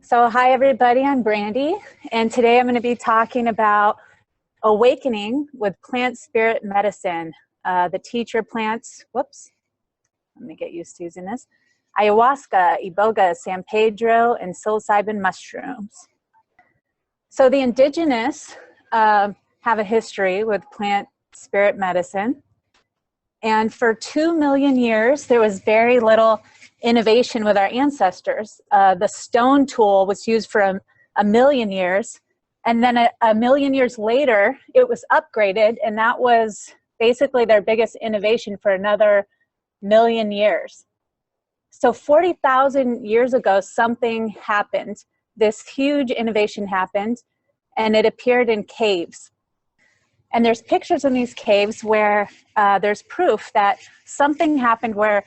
So hi everybody, I'm Brandee, and today I'm going to be talking about awakening with plant spirit medicine. The teacher plants, whoops, let me get used to using this, Ayahuasca, Iboga, San Pedro, and psilocybin mushrooms. So the indigenous have a history with plant spirit medicine. And for 2 million years, there was very little innovation with our ancestors. The stone tool was used for a million years. And then a million years later, it was upgraded. And that was basically their biggest innovation for another million years. So 40,000 years ago, something happened. This huge innovation happened, and it appeared in caves. And there's pictures in these caves where there's proof that something happened where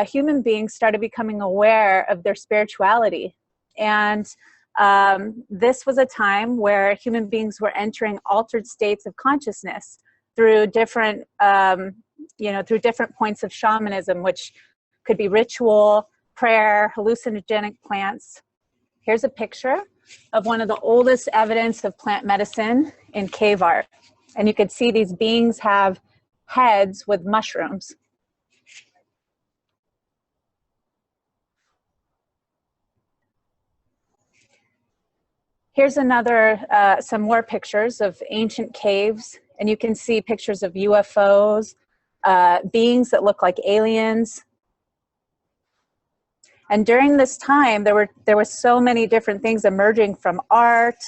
human beings started becoming aware of their spirituality. And this was a time where human beings were entering altered states of consciousness through different, through different points of shamanism, which could be ritual, prayer, hallucinogenic plants. Here's a picture of one of the oldest evidence of plant medicine in cave art. And you can see these beings have heads with mushrooms. Here's another, some more pictures of ancient caves. And you can see pictures of UFOs, beings that look like aliens. And during this time, there were so many different things emerging from art.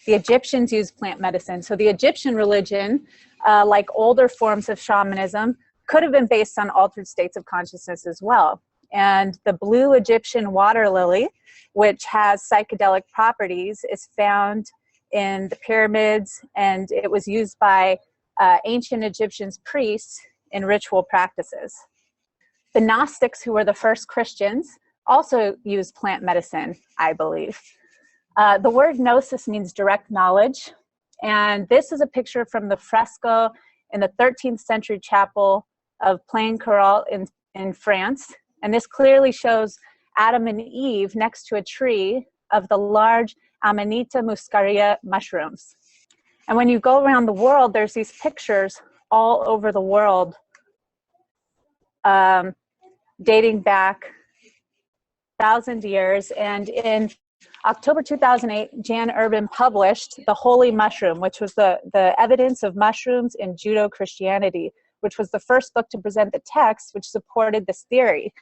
The Egyptians used plant medicine. So the Egyptian religion, like older forms of shamanism, could have been based on altered states of consciousness as well. And the blue Egyptian water lily, which has psychedelic properties, is found in the pyramids, and it was used by ancient Egyptian priests in ritual practices. The Gnostics, who were the first Christians, also used plant medicine, I believe. The word gnosis means direct knowledge, and this is a picture from the fresco in the 13th century chapel of Plaincarrel in France, and this clearly shows Adam and Eve next to a tree of the large Amanita muscaria mushrooms. And when you go around the world, there's these pictures all over the world dating back 1,000 years, and in October 2008, Jan Urban published The Holy Mushroom, which was the evidence of mushrooms in Judeo-Christianity, which was the first book to present the text which supported this theory.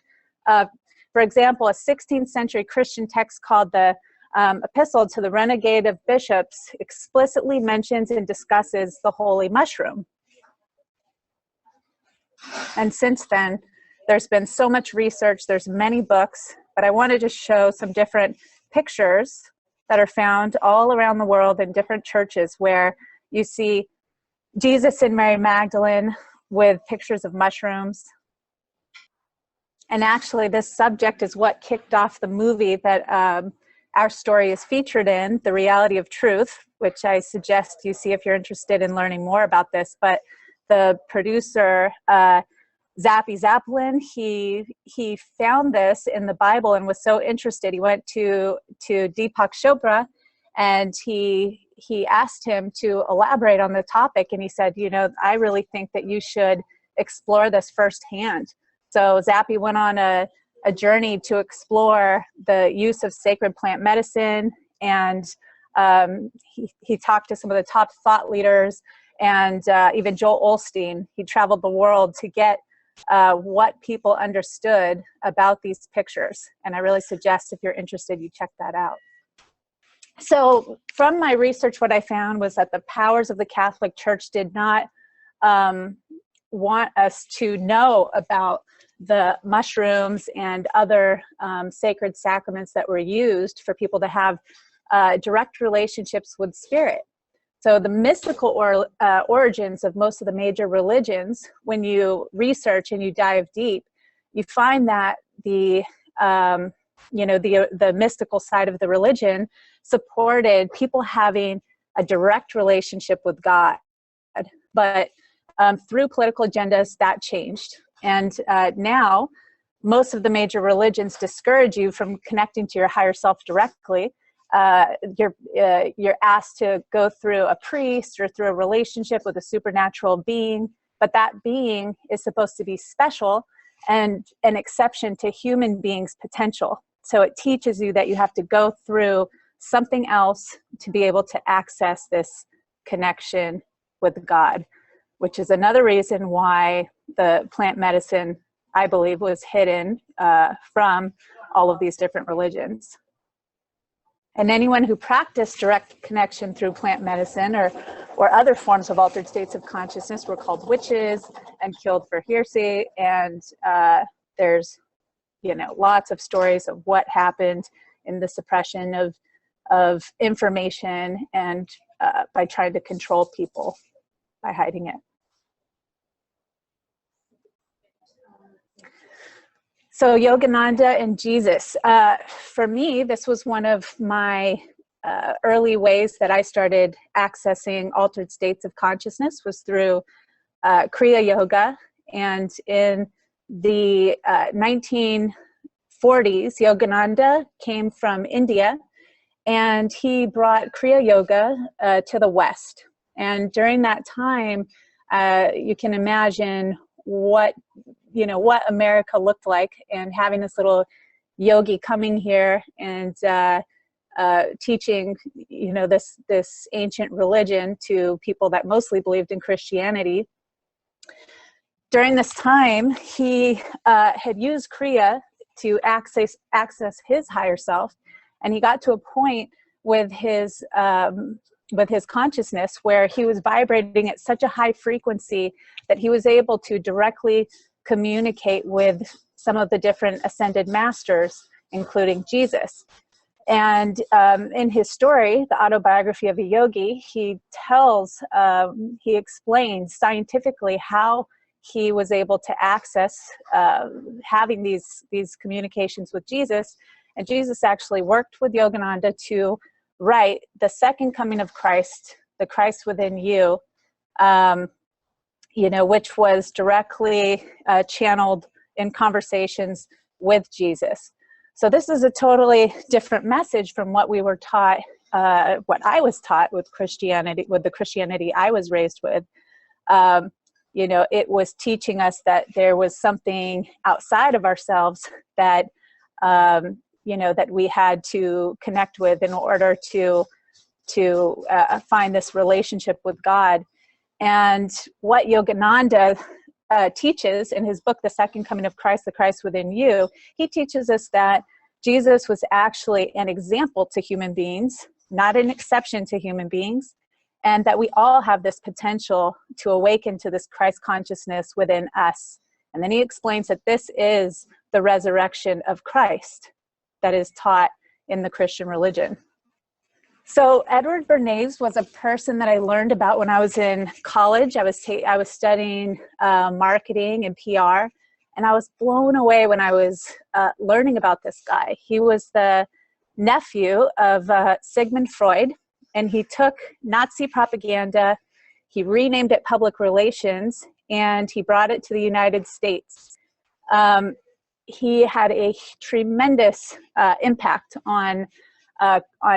For example, a 16th century Christian text called the Epistle to the Renegade of Bishops explicitly mentions and discusses the holy mushroom. And since then, there's been so much research, there's many books, but I wanted to show some different pictures that are found all around the world in different churches where you see Jesus and Mary Magdalene with pictures of mushrooms. And actually this subject is what kicked off the movie that our story is featured in, The Reality of Truth, which I suggest you see if you're interested in learning more about this. But the producer, Zapolin, he found this in the Bible and was so interested. He went to Deepak Chopra and he asked him to elaborate on the topic, and he said, you know, I really think that you should explore this firsthand. So Zappy went on a journey to explore the use of sacred plant medicine, and he talked to some of the top thought leaders, and even Joel Osteen. He traveled the world to get what people understood about these pictures. And I really suggest if you're interested, you check that out. So from my research, what I found was that the powers of the Catholic Church did not want us to know about the mushrooms and other sacred sacraments that were used for people to have direct relationships with spirit. So the mystical origins of most of the major religions, when you research and you dive deep, you find that the mystical side of the religion supported people having a direct relationship with God. But through political agendas, that changed. And now most of the major religions discourage you from connecting to your higher self directly. You're asked to go through a priest or through a relationship with a supernatural being, but that being is supposed to be special and an exception to human beings' potential. So it teaches you that you have to go through something else to be able to access this connection with God, which is another reason why the plant medicine, I believe, was hidden from all of these different religions. And anyone who practiced direct connection through plant medicine or other forms of altered states of consciousness were called witches and killed for heresy. And there's, lots of stories of what happened in the suppression of information and by trying to control people by hiding it. So Yogananda and Jesus. For me, this was one of my early ways that I started accessing altered states of consciousness was through Kriya Yoga. And in the 1940s, Yogananda came from India, and he brought Kriya Yoga to the West. And during that time, you can imagine what America looked like, and having this little yogi coming here and teaching, this ancient religion to people that mostly believed in Christianity. During this time, he had used Kriya to access his higher self, and he got to a point with his consciousness where he was vibrating at such a high frequency that he was able to directly communicate with some of the different ascended masters, including Jesus. And in his story, The Autobiography of a Yogi, he explains scientifically how he was able to access having these communications with Jesus. And Jesus actually worked with Yogananda to write The Second Coming of Christ, The Christ Within You, which was directly channeled in conversations with Jesus. So this is a totally different message from what we were taught, what I was taught with Christianity, with the Christianity I was raised with. It was teaching us that there was something outside of ourselves that, that we had to connect with in order to find this relationship with God. And what Yogananda teaches in his book, The Second Coming of Christ, The Christ Within You, he teaches us that Jesus was actually an example to human beings, not an exception to human beings, and that we all have this potential to awaken to this Christ consciousness within us. And then he explains that this is the resurrection of Christ that is taught in the Christian religion. So Edward Bernays was a person that I learned about when I was in college. I was studying marketing and PR, and I was blown away when I was learning about this guy. He was the nephew of Sigmund Freud, and he took Nazi propaganda, he renamed it public relations, and he brought it to the United States. He had a tremendous impact on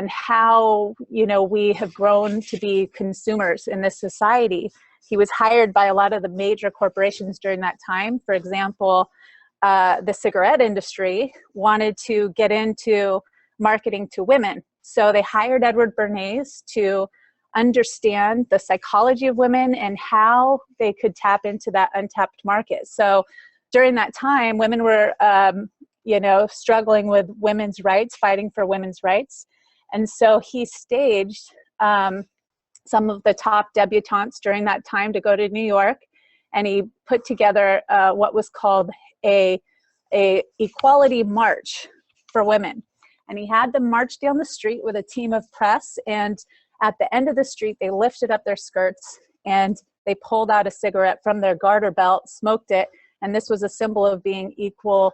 how, we have grown to be consumers in this society. He was hired by a lot of the major corporations during that time. For example, the cigarette industry wanted to get into marketing to women. So they hired Edward Bernays to understand the psychology of women and how they could tap into that untapped market. So during that time, women were struggling with women's rights, fighting for women's rights. And so he staged some of the top debutantes during that time to go to New York, and he put together what was called a equality march for women. And he had them march down the street with a team of press, and at the end of the street, they lifted up their skirts and they pulled out a cigarette from their garter belt, smoked it, and this was a symbol of being equal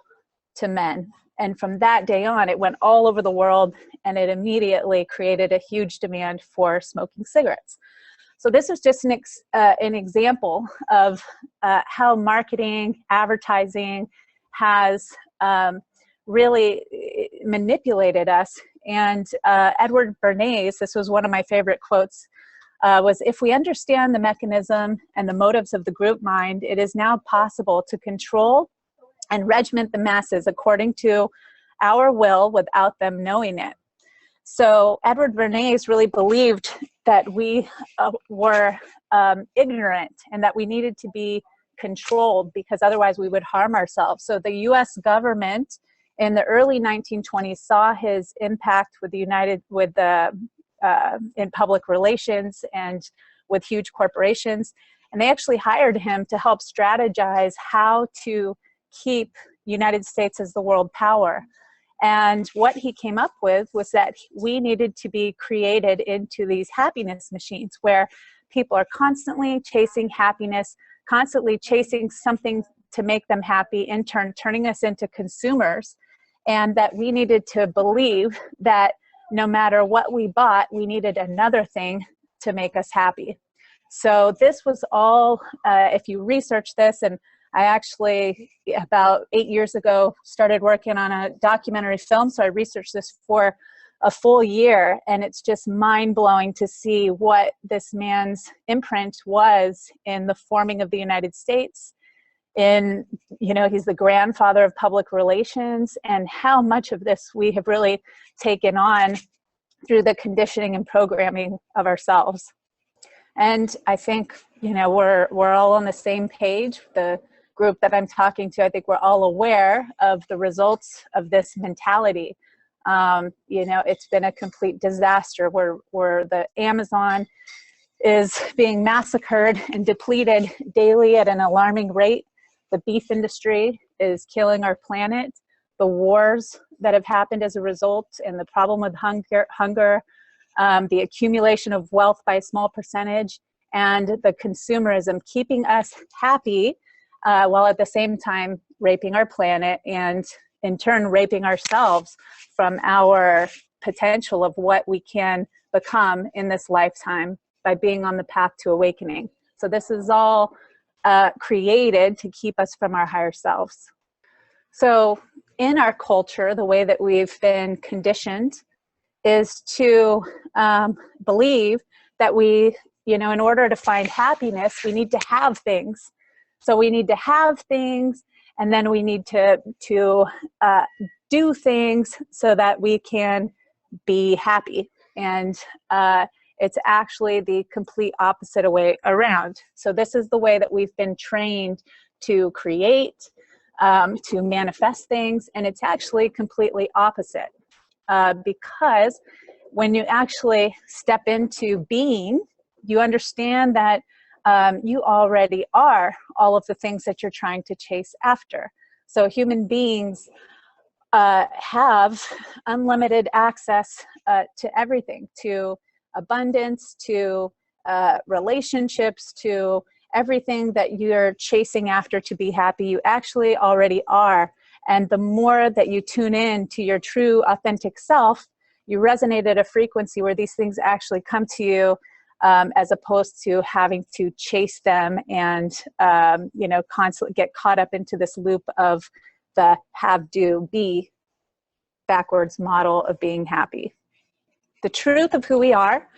to men. And from that day on, it went all over the world, and it immediately created a huge demand for smoking cigarettes. So this is just an example of how marketing, advertising has really manipulated us. And Edward Bernays, this was one of my favorite quotes, was, "If we understand the mechanism and the motives of the group mind, it is now possible to control and regiment the masses according to our will without them knowing it." So Edward Bernays really believed that we were ignorant and that we needed to be controlled, because otherwise we would harm ourselves. So the US government in the early 1920s saw his impact with in public relations and with huge corporations. And they actually hired him to help strategize how to keep United States as the world power. And what he came up with was that we needed to be created into these happiness machines where people are constantly chasing happiness, constantly chasing something to make them happy, in turn turning us into consumers, and that we needed to believe that no matter what we bought, we needed another thing to make us happy. So this was all, if you research this, and I actually, about 8 years ago, started working on a documentary film, so I researched this for a full year, and it's just mind-blowing to see what this man's imprint was in the forming of the United States. He's the grandfather of public relations, and how much of this we have really taken on through the conditioning and programming of ourselves. And I think, we're all on the same page. The group that I'm talking to, I think we're all aware of the results of this mentality. It's been a complete disaster where the Amazon is being massacred and depleted daily at an alarming rate. The beef industry is killing our planet. The wars that have happened as a result, and the problem with hunger, the accumulation of wealth by a small percentage, and the consumerism keeping us happy while at the same time raping our planet, and in turn raping ourselves from our potential of what we can become in this lifetime by being on the path to awakening. So this is all created to keep us from our higher selves. So in our culture, the way that we've been conditioned is to believe that in order to find happiness, we need to have things. So we need to have things, and then we need to do things so that we can be happy. And it's actually the complete opposite way around. So this is the way that we've been trained to create, to manifest things, and it's actually completely opposite. Because when you actually step into being, you understand that you already are all of the things that you're trying to chase after. So human beings have unlimited access to everything, to abundance, to relationships, to everything that you're chasing after to be happy. You actually already are. And the more that you tune in to your true authentic self, you resonate at a frequency where these things actually come to you, as opposed to having to chase them and constantly get caught up into this loop of the have, do, be backwards model of being happy. The truth of who we are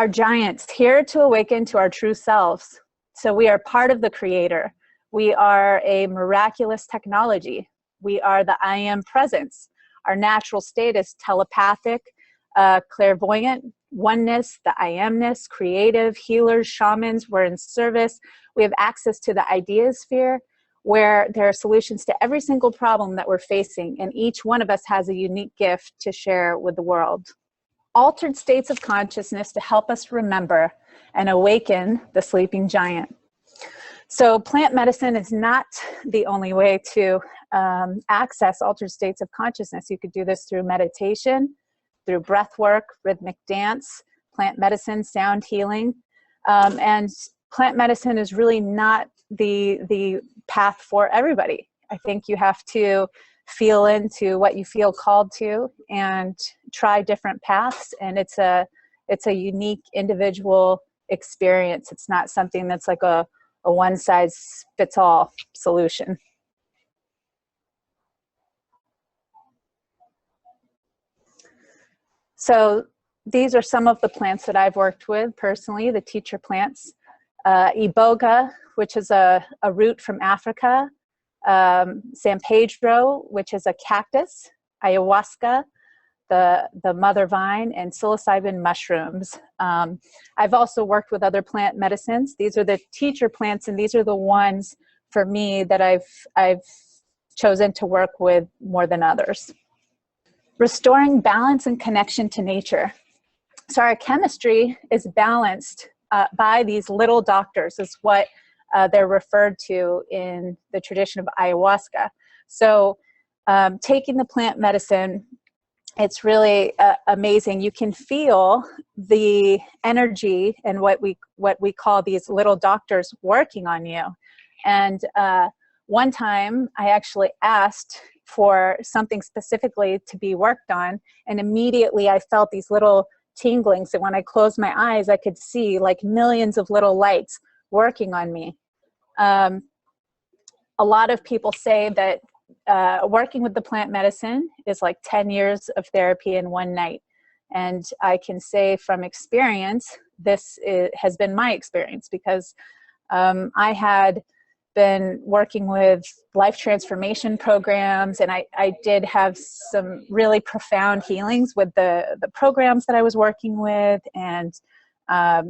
giants here to awaken to our true selves. So we are part of the Creator. We are a miraculous technology. We are the I Am presence. Our natural state is telepathic, clairvoyant, oneness, the I Amness, creative, healers, shamans. We're in service. We have access to the idea sphere, where there are solutions to every single problem that we're facing, and each one of us has a unique gift to share with the world. Altered states of consciousness to help us remember and awaken the sleeping giant. So plant medicine is not the only way to access altered states of consciousness. You could do this through meditation, through breath work, rhythmic dance, plant medicine, sound healing. And plant medicine is really not the path for everybody. I think you have to feel into what you feel called to and try different paths. And it's a unique individual experience. It's not something that's like a one-size-fits-all solution. So these are some of the plants that I've worked with personally, the teacher plants. Iboga, which is a root from Africa. San Pedro, which is a cactus. Ayahuasca, the mother vine, and psilocybin mushrooms. I've also worked with other plant medicines. These are the teacher plants, and these are the ones for me that I've chosen to work with more than others. Restoring balance and connection to nature. So our chemistry is balanced by these little doctors, is what they're referred to in the tradition of ayahuasca. So taking the plant medicine, it's really amazing. You can feel the energy and what we call these little doctors working on you. And one time I actually asked for something specifically to be worked on, and immediately I felt these little tinglings, and when I closed my eyes I could see like millions of little lights working on me. A lot of people say that working with the plant medicine is like 10 years of therapy in one night. And I can say from experience, this has been my experience, because I had been working with life transformation programs, and I did have some really profound healings with the programs that I was working with, and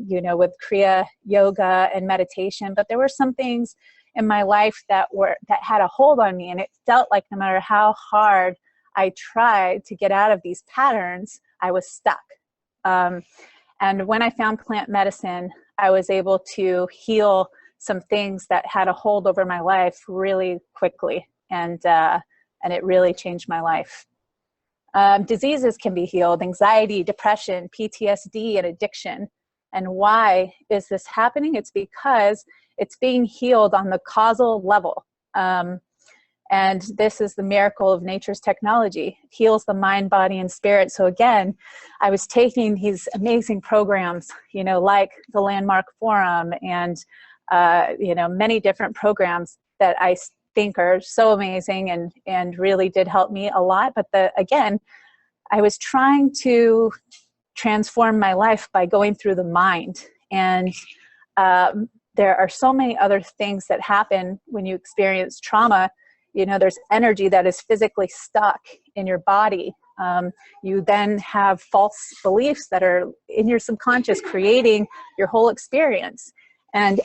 you know, with Kriya yoga and meditation. But there were some things in my life that had a hold on me, and it felt like no matter how hard I tried to get out of these patterns, I was stuck. And when I found plant medicine, I was able to heal some things that had a hold over my life really quickly, and it really changed my life. Diseases can be healed: anxiety, depression, PTSD, and addiction. And why is this happening? It's because it's being healed on the causal level. And this is the miracle of nature's technology. It heals the mind, body, and spirit. So again, I was taking these amazing programs, you know, like the Landmark Forum and, you know, many different programs that I think are so amazing and really did help me a lot. But again, I was trying to transform my life by going through the mind. And there are so many other things that happen when you experience trauma. You know, there's energy that is physically stuck in your body. You then have false beliefs that are in your subconscious creating your whole experience. And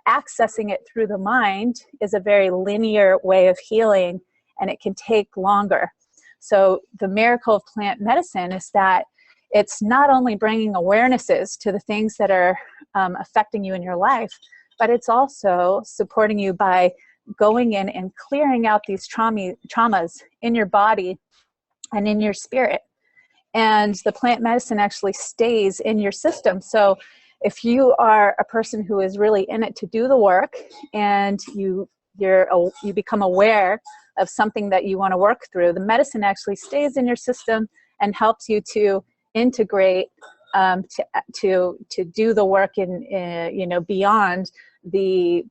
accessing it through the mind is a very linear way of healing, and it can take longer. So the miracle of plant medicine is that it's not only bringing awarenesses to the things that are affecting you in your life, but it's also supporting you by going in and clearing out these traumas in your body and in your spirit. And the plant medicine actually stays in your system. So if you are a person who is really in it to do the work, and you become aware of something that you want to work through, the medicine actually stays in your system and helps you to integrate, to do the work in you know, beyond the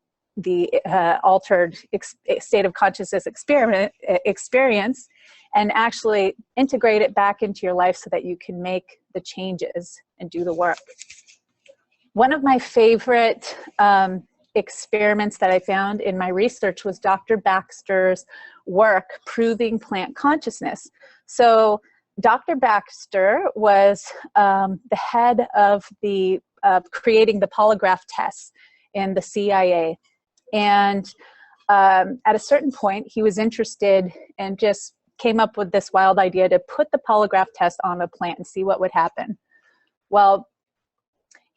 altered state of consciousness experience, and actually integrate it back into your life so that you can make the changes and do the work. One of my favorite experiments that I found in my research was Dr. Baxter's work proving plant consciousness. So Dr. Baxter was the head of creating the polygraph tests in the CIA. And at a certain point, he was interested and just came up with this wild idea to put the polygraph test on a plant and see what would happen. Well,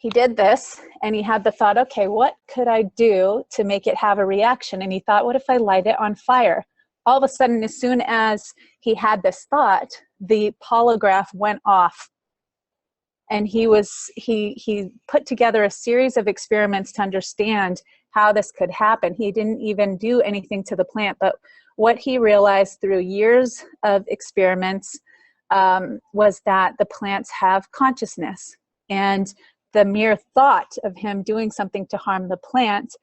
he did this, and he had the thought, okay, what could I do to make it have a reaction? And he thought, what if I light it on fire? All of a sudden, as soon as he had this thought, the polygraph went off. And he put together a series of experiments to understand how this could happen. He didn't even do anything to the plant, but what he realized through years of experiments was that the plants have consciousness. And the mere thought of him doing something to harm the plant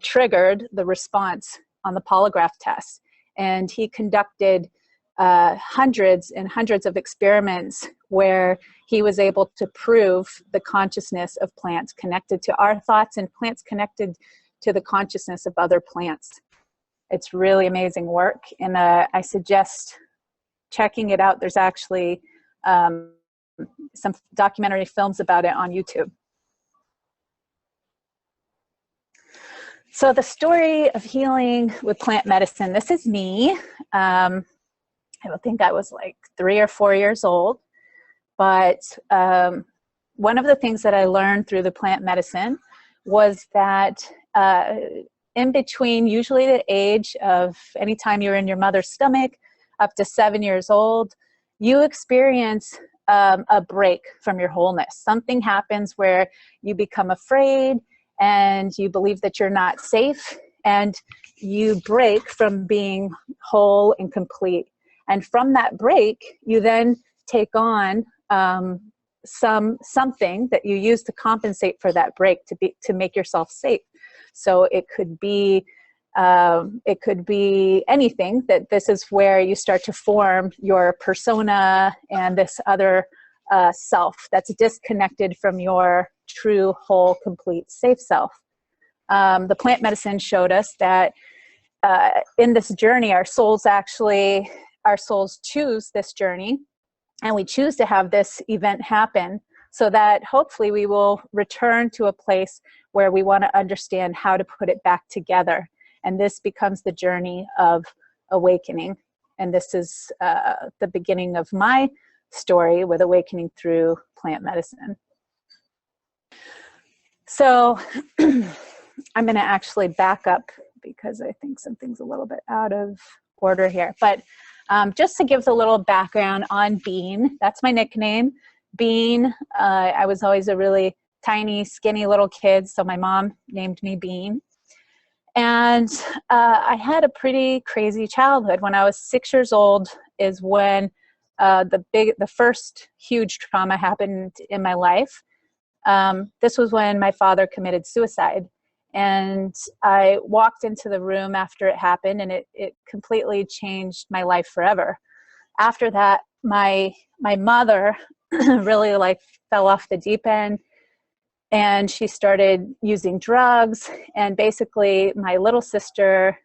triggered the response on the polygraph test. And he conducted hundreds and hundreds of experiments where he was able to prove the consciousness of plants connected to our thoughts and plants connected to the consciousness of other plants. It's really amazing work, and I suggest checking it out. There's actually some documentary films about it on YouTube. So the story of healing with plant medicine, this is me. I think I was like 3 or 4 years old, but one of the things that I learned through the plant medicine was that in between usually the age of anytime you're in your mother's stomach up to 7 years old, you experience a break from your wholeness. Something happens where you become afraid and you believe that you're not safe, and you break from being whole and complete. And from that break, you then take on something that you use to compensate for that break, to make yourself safe. So it could be anything. That this is where you start to form your persona and this other self that's disconnected from your true, whole, complete, safe self. The plant medicine showed us that in this journey, our souls choose this journey, and we choose to have this event happen so that hopefully we will return to a place where we want to understand how to put it back together. And this becomes the journey of awakening. And this is the beginning of my story with awakening through plant medicine. So I'm going to actually back up because I think something's a little bit out of order here. But just to give a little background on Bean, that's my nickname. Bean, I was always a really tiny, skinny little kid, so my mom named me Bean. And I had a pretty crazy childhood. When I was 6 years old is when the first huge trauma happened in my life. This was when my father committed suicide. And I walked into the room after it happened, and it completely changed my life forever. After that, my mother really fell off the deep end, and she started using drugs. And basically, my little sister,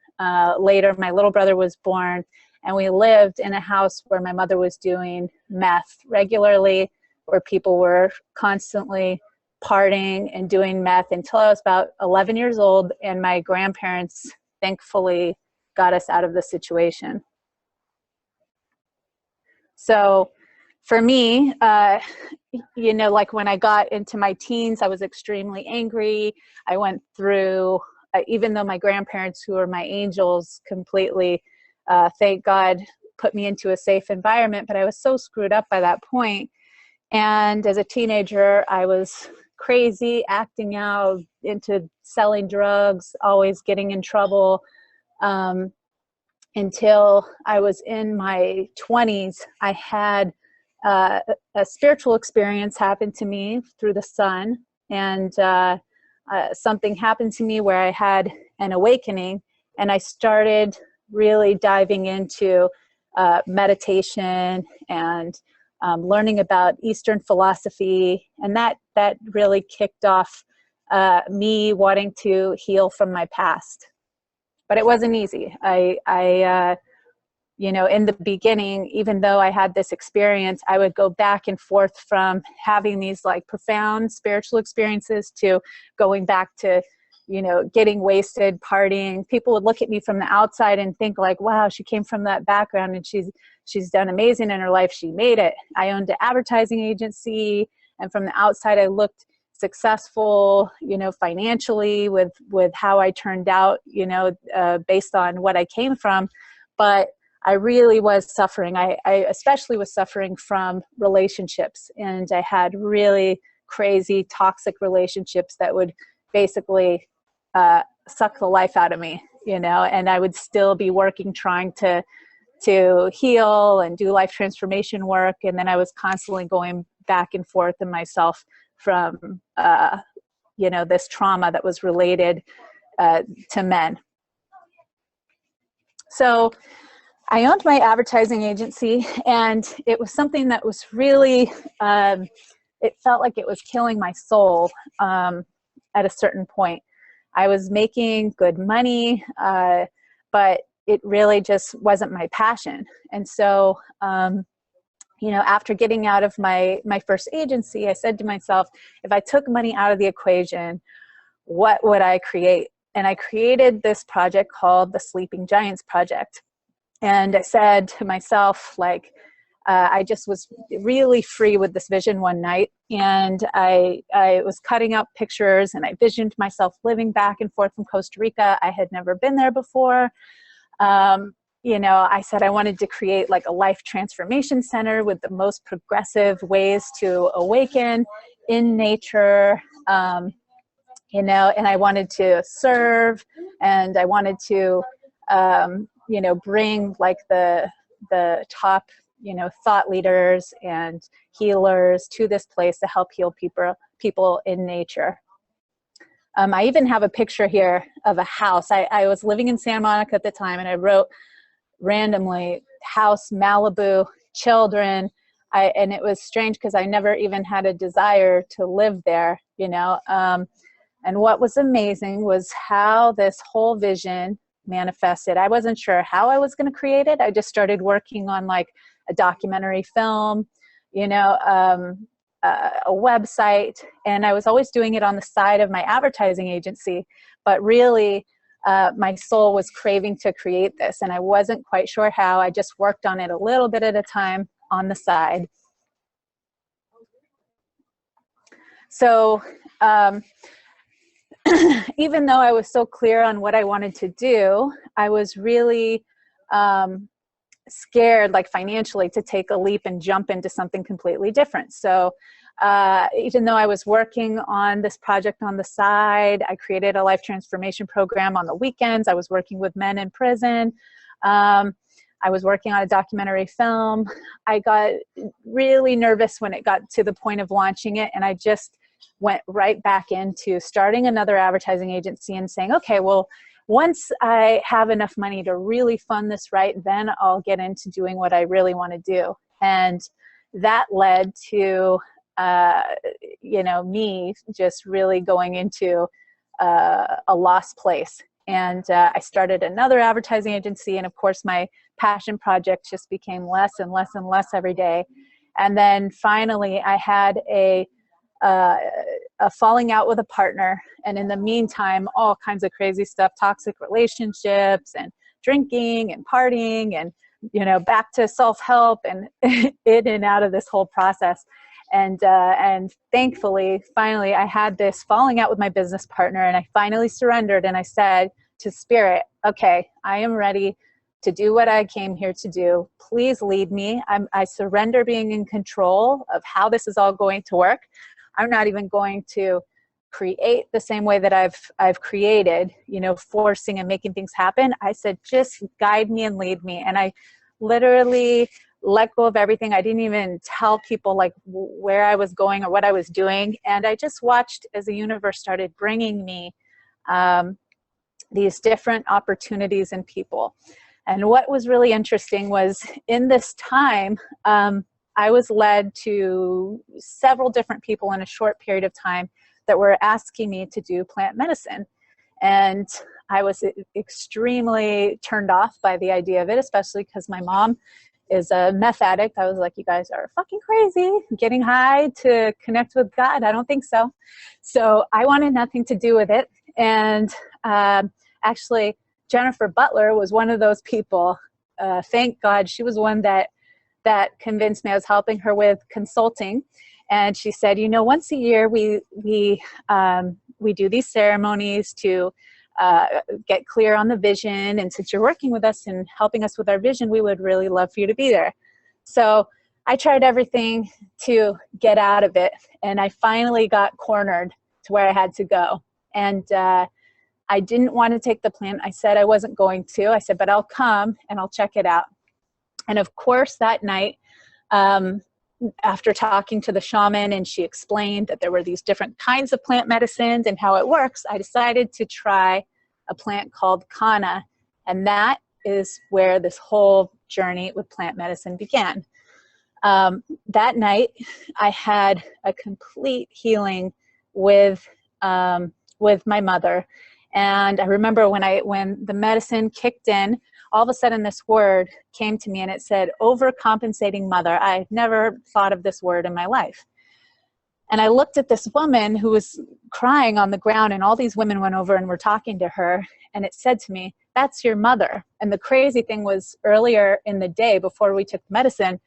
later my little brother was born, and we lived in a house where my mother was doing meth regularly, where people were constantly partying and doing meth until I was about 11 years old, and my grandparents thankfully got us out of the situation. So for me, when I got into my teens, I was extremely angry. I went through, even though my grandparents, who were my angels, completely, thank God, put me into a safe environment, but I was so screwed up by that point. And as a teenager, I was crazy, acting out, into selling drugs, always getting in trouble, until I was in my 20s. I had a spiritual experience happen to me through the sun, and something happened to me where I had an awakening, and I started really diving into meditation and learning about Eastern philosophy, and that really kicked off me wanting to heal from my past. But it wasn't easy. In the beginning, even though I had this experience, I would go back and forth from having these profound spiritual experiences to going back to, getting wasted, partying. People would look at me from the outside and think wow, she came from that background and she's done amazing in her life. She made it. I owned an advertising agency, and from the outside I looked successful, financially with how I turned out, based on what I came from. But I really was suffering. I especially was suffering from relationships, and I had really crazy toxic relationships that would basically suck the life out of me, and I would still be working, trying to heal and do life transformation work. And then I was constantly going back and forth in myself from, this trauma that was related to men. So I owned my advertising agency, and it was something that was really, it felt like it was killing my soul at a certain point. I was making good money, but it really just wasn't my passion. And so, you know, after getting out of my first agency, I said to myself, if I took money out of the equation, what would I create? And I created this project called the Sleeping Giants Project. And I said to myself, like, I just was really free with this vision one night, and I was cutting out pictures, and I visioned myself living back and forth from Costa Rica. I had never been there before. You know, I said I wanted to create like a life transformation center with the most progressive ways to awaken in nature, you know, and I wanted to serve, and I wanted to, you know, bring like the top, you know, thought leaders and healers to this place to help heal people in nature. I even have a picture here of a house. I was living in Santa Monica at the time, and I wrote randomly, house, Malibu, children. And it was strange because I never even had a desire to live there, you know. And what was amazing was how this whole vision manifested. I wasn't sure how I was going to create it. I just started working on like a documentary film, you know, a website, and I was always doing it on the side of my advertising agency, but really my soul was craving to create this, and I wasn't quite sure how. I just worked on it a little bit at a time on the side. So even though I was so clear on what I wanted to do, I was really scared, like financially, to take a leap and jump into something completely different. So even though I was working on this project on the side, I created a life transformation program on the weekends. I was working with men in prison. I was working on a documentary film. I got really nervous when it got to the point of launching it, and I just went right back into starting another advertising agency and saying, okay, well, once I have enough money to really fund this right, then I'll get into doing what I really want to do. And that led to, you know, me just really going into a lost place. And I started another advertising agency. And of course, my passion project just became less and less and less every day. And then finally, I had a falling out with a partner, and in the meantime, all kinds of crazy stuff, toxic relationships and drinking and partying and, you know, back to self-help and in and out of this whole process. And thankfully, finally, I had this falling out with my business partner, and I finally surrendered, and I said to Spirit, okay, I am ready to do what I came here to do. Please lead me. I surrender being in control of how this is all going to work. I'm not even going to create the same way that I've created, you know, forcing and making things happen. I said, just guide me and lead me. And I literally let go of everything. I didn't even tell people like where I was going or what I was doing. And I just watched as the universe started bringing me these different opportunities and people. And what was really interesting was in this time, I was led to several different people in a short period of time that were asking me to do plant medicine. And I was extremely turned off by the idea of it, especially because my mom is a meth addict. I was like, you guys are fucking crazy. Getting high to connect with God? I don't think so. So I wanted nothing to do with it. And actually, Jennifer Butler was one of those people. Thank God, she was one that convinced me. I was helping her with consulting, and she said, you know, once a year we do these ceremonies to get clear on the vision, and since you're working with us and helping us with our vision, we would really love for you to be there. So I tried everything to get out of it, and I finally got cornered to where I had to go. And I didn't want to take the plant. I said I wasn't going to. I said, but I'll come and I'll check it out. And of course, that night, after talking to the shaman, and she explained that there were these different kinds of plant medicines and how it works, I decided to try a plant called Kana. And that is where this whole journey with plant medicine began. That night, I had a complete healing with my mother. And I remember when the medicine kicked in, all of a sudden this word came to me and it said, overcompensating mother. I've never thought of this word in my life. And I looked at this woman who was crying on the ground, and all these women went over and were talking to her. And it said to me, that's your mother. And the crazy thing was, earlier in the day before we took medicine,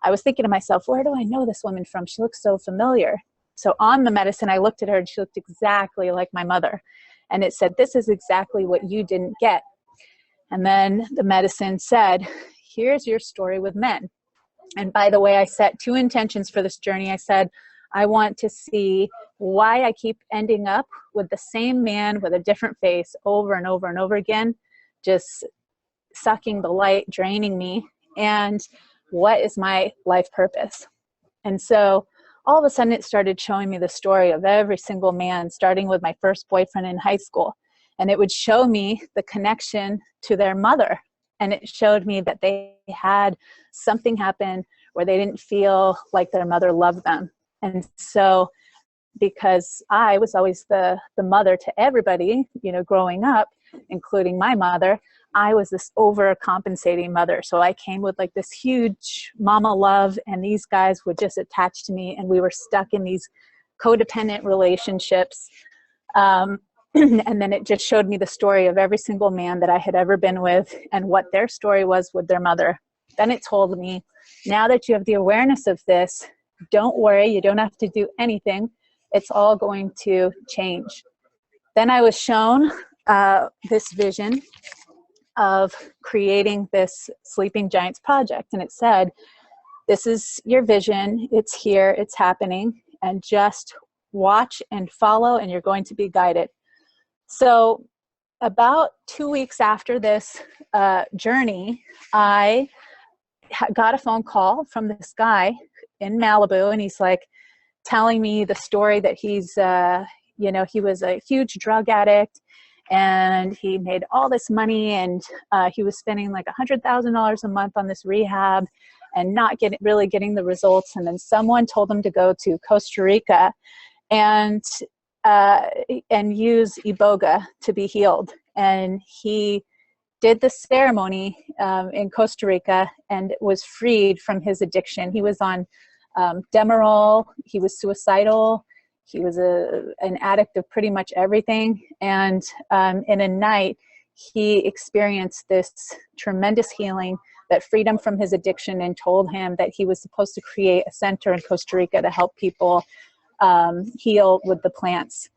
I was thinking to myself, where do I know this woman from? She looks so familiar. So on the medicine, I looked at her and she looked exactly like my mother. And it said, this is exactly what you didn't get. And then the medicine said, here's your story with men. And by the way, I set 2 intentions for this journey. I said, I want to see why I keep ending up with the same man with a different face over and over and over again, just sucking the light, draining me, and what is my life purpose? And so all of a sudden it started showing me the story of every single man, starting with my first boyfriend in high school. And it would show me the connection to their mother. And it showed me that they had something happen where they didn't feel like their mother loved them. And so, because I was always the mother to everybody, growing up, including my mother, I was this overcompensating mother. So I came with like this huge mama love, and these guys would just attach to me, and we were stuck in these codependent relationships. And then it just showed me the story of every single man that I had ever been with and what their story was with their mother. Then it told me, now that you have the awareness of this, don't worry, you don't have to do anything. It's all going to change. Then I was shown this vision of creating this Sleeping Giants project. And it said, this is your vision. It's here. It's happening. And just watch and follow, and you're going to be guided. So about 2 weeks after this journey, I got a phone call from this guy in Malibu, and he's like telling me the story that he's, he was a huge drug addict, and he made all this money, and he was spending like $100,000 a month on this rehab and not really getting the results. And then someone told him to go to Costa Rica and use iboga to be healed. And he did the ceremony in Costa Rica and was freed from his addiction. He was on Demerol. He was suicidal. He was an addict of pretty much everything. And in a night, he experienced this tremendous healing that freed him from his addiction and told him that he was supposed to create a center in Costa Rica to help people heal with the plants.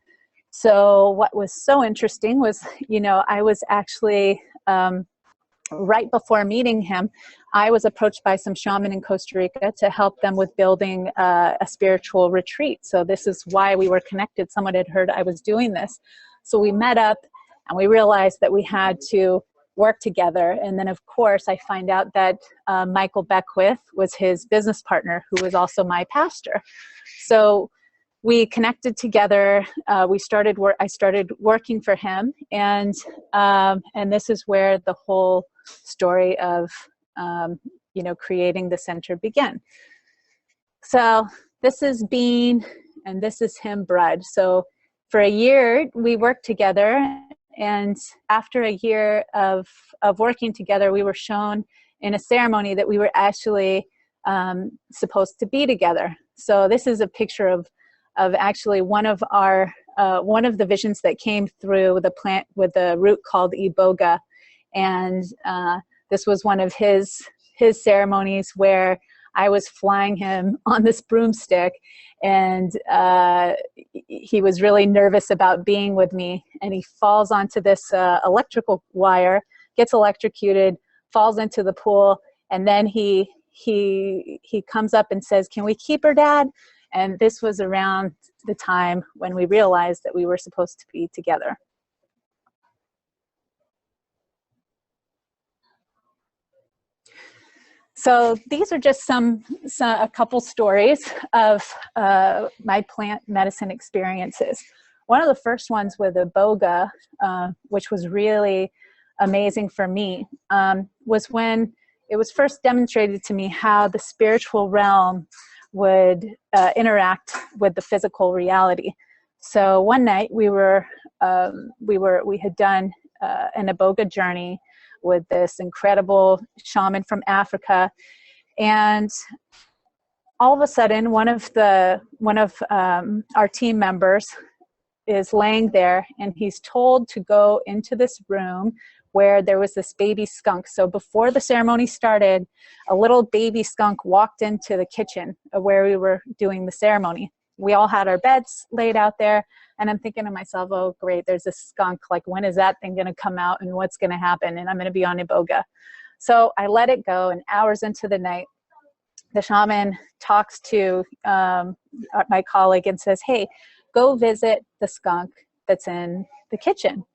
So what was so interesting was, I was actually, right before meeting him, I was approached by some shaman in Costa Rica to help them with building a spiritual retreat. So this is why we were connected. Someone had heard I was doing this. So we met up and we realized that we had to work together. And then of course I find out that Michael Beckwith was his business partner, who was also my pastor. So we connected together. I started working for him, and this is where the whole story of creating the center began. So this is Bean, and this is him, Brud. So for a year we worked together, and after a year of working together, we were shown in a ceremony that we were actually supposed to be together. So this is a picture of actually one of the visions that came through the plant with the root called iboga. And this was one of his ceremonies where I was flying him on this broomstick, and he was really nervous about being with me, and he falls onto this electrical wire, gets electrocuted, falls into the pool, and then he comes up and says, "Can we keep her, Dad?" And this was around the time when we realized that we were supposed to be together. So these are just a couple stories of my plant medicine experiences. One of the first ones with iboga, which was really amazing for me, was when it was first demonstrated to me how the spiritual realm would interact with the physical reality. So one night we had done an iboga journey with this incredible shaman from Africa, and all of a sudden one of our team members is laying there, and he's told to go into this room where there was this baby skunk. So before the ceremony started, a little baby skunk walked into the kitchen where we were doing the ceremony. We all had our beds laid out there, and I'm thinking to myself, oh great, there's a skunk, like when is that thing gonna come out and what's gonna happen, and I'm gonna be on iboga. So I let it go, and hours into the night, the shaman talks to my colleague and says, hey, go visit the skunk that's in the kitchen.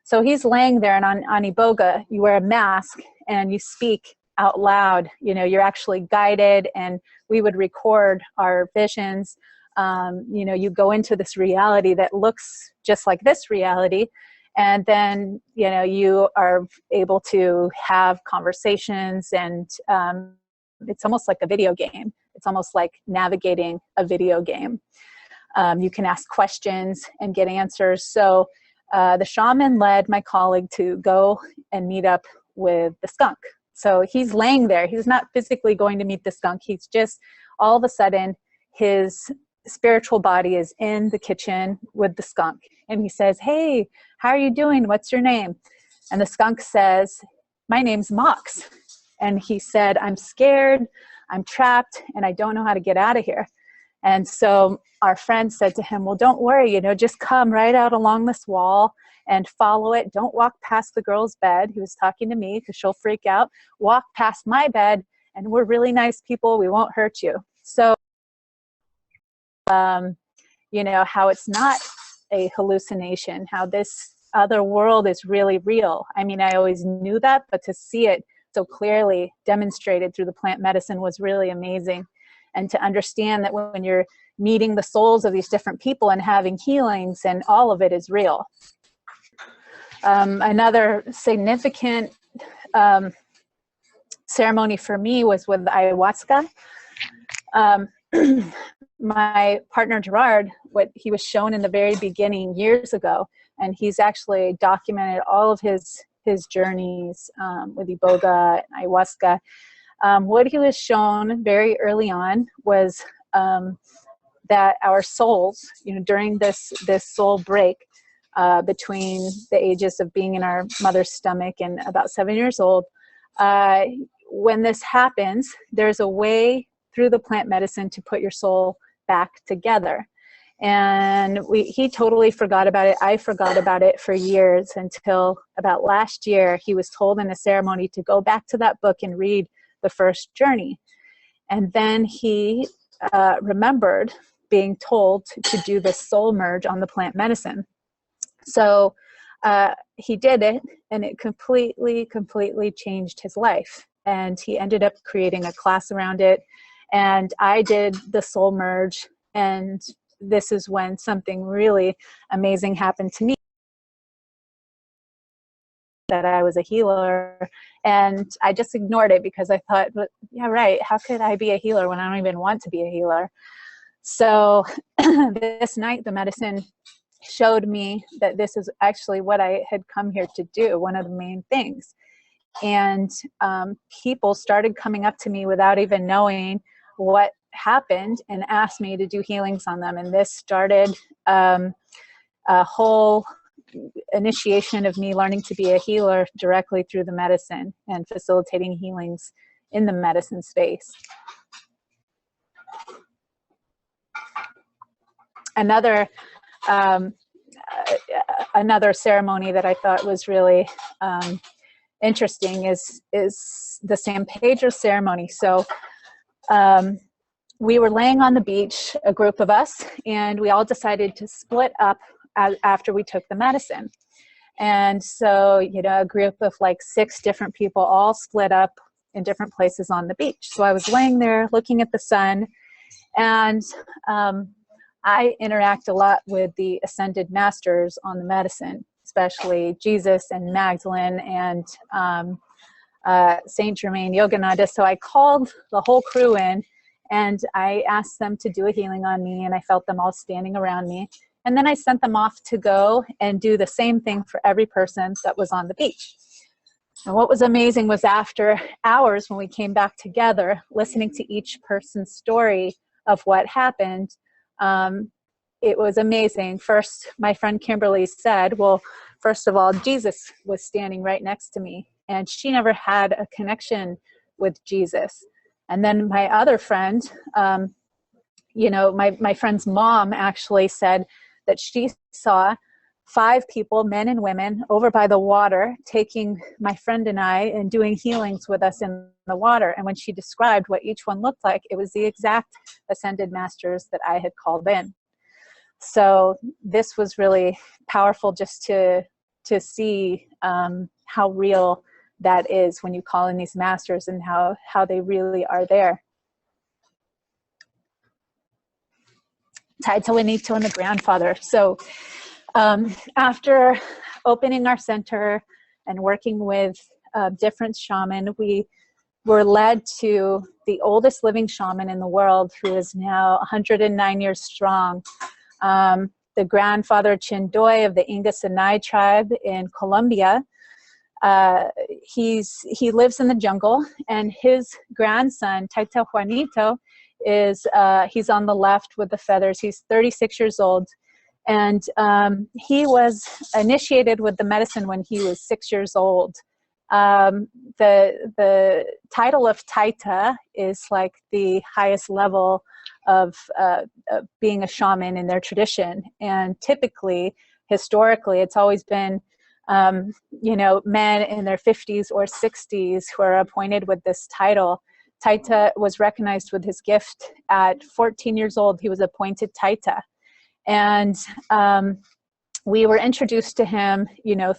So he's laying there, and on iboga, you wear a mask and you speak out loud. You know, you're actually guided, and we would record our visions. You know, you go into this reality that looks just like this reality, and then, you know, you are able to have conversations, and it's almost like a video game. It's almost like navigating a video game. You can ask questions and get answers. So the shaman led my colleague to go and meet up with the skunk. So he's laying there. He's not physically going to meet the skunk. He's just, all of a sudden, his spiritual body is in the kitchen with the skunk. And he says, hey, how are you doing? What's your name? And the skunk says, my name's Mox. And he said, I'm scared, I'm trapped, and I don't know how to get out of here. And so our friend said to him, well, don't worry, you know, just come right out along this wall and follow it. Don't walk past the girl's bed. He was talking to me because she'll freak out. Walk past my bed, and we're really nice people. We won't hurt you. So, you know, how it's not a hallucination, how this other world is really real. I mean, I always knew that, but to see it so clearly demonstrated through the plant medicine was really amazing. And to understand that when you're meeting the souls of these different people and having healings, and all of it is real. Another significant ceremony for me was with ayahuasca. My partner Gerard, what he was shown in the very beginning years ago, and he's actually documented all of his journeys with iboga and ayahuasca. What he was shown very early on was that our souls, you know, during this soul break between the ages of being in our mother's stomach and about 7 years old, when this happens, there's a way through the plant medicine to put your soul back together. And he totally forgot about it. I forgot about it for years, until about last year he was told in a ceremony to go back to that book and read the first journey. And then he remembered being told to do the soul merge on the plant medicine. So he did it, and it completely changed his life. And he ended up creating a class around it. And I did the soul merge, and this is when something really amazing happened to me, that I was a healer. And I just ignored it because I thought, but yeah, right, how could I be a healer when I don't even want to be a healer? So this night, the medicine showed me that this is actually what I had come here to do, one of the main things. And people started coming up to me without even knowing what happened and asked me to do healings on them. And this started a whole initiation of me learning to be a healer directly through the medicine and facilitating healings in the medicine space. Another ceremony that I thought was really interesting is the San Pedro ceremony. So we were laying on the beach, a group of us, and we all decided to split up after we took the medicine. And so, you know, a group of like 6 different people all split up in different places on the beach. So I was laying there looking at the sun, and I interact a lot with the ascended masters on the medicine, especially Jesus and Magdalene and Saint Germain Yogananda. So I called the whole crew in and I asked them to do a healing on me, and I felt them all standing around me. And then I sent them off to go and do the same thing for every person that was on the beach. And what was amazing was after hours, when we came back together, listening to each person's story of what happened, it was amazing. First, my friend Kimberly said, well, first of all, Jesus was standing right next to me, and she never had a connection with Jesus. And then my other friend, my friend's mom actually said that she saw 5 people, men and women, over by the water, taking my friend and I and doing healings with us in the water. And when she described what each one looked like, it was the exact ascended masters that I had called in. So this was really powerful, just to see how real that is when you call in these masters, and how they really are there. Tied to Juanito and the grandfather. So after opening our center and working with different shaman, we were led to the oldest living shaman in the world, who is now 109 years strong. The grandfather Chindoy of the Inga Sinai tribe in Colombia. He lives in the jungle, and his grandson, Taita Juanito, he's on the left with the feathers. He's 36 years old, and he was initiated with the medicine when he was 6 years old. The title of Taita is like the highest level of being a shaman in their tradition, and typically, historically, it's always been men in their 50s or 60s who are appointed with this title. Taita was recognized with his gift at 14 years old. He was appointed Taita. And we were introduced to him,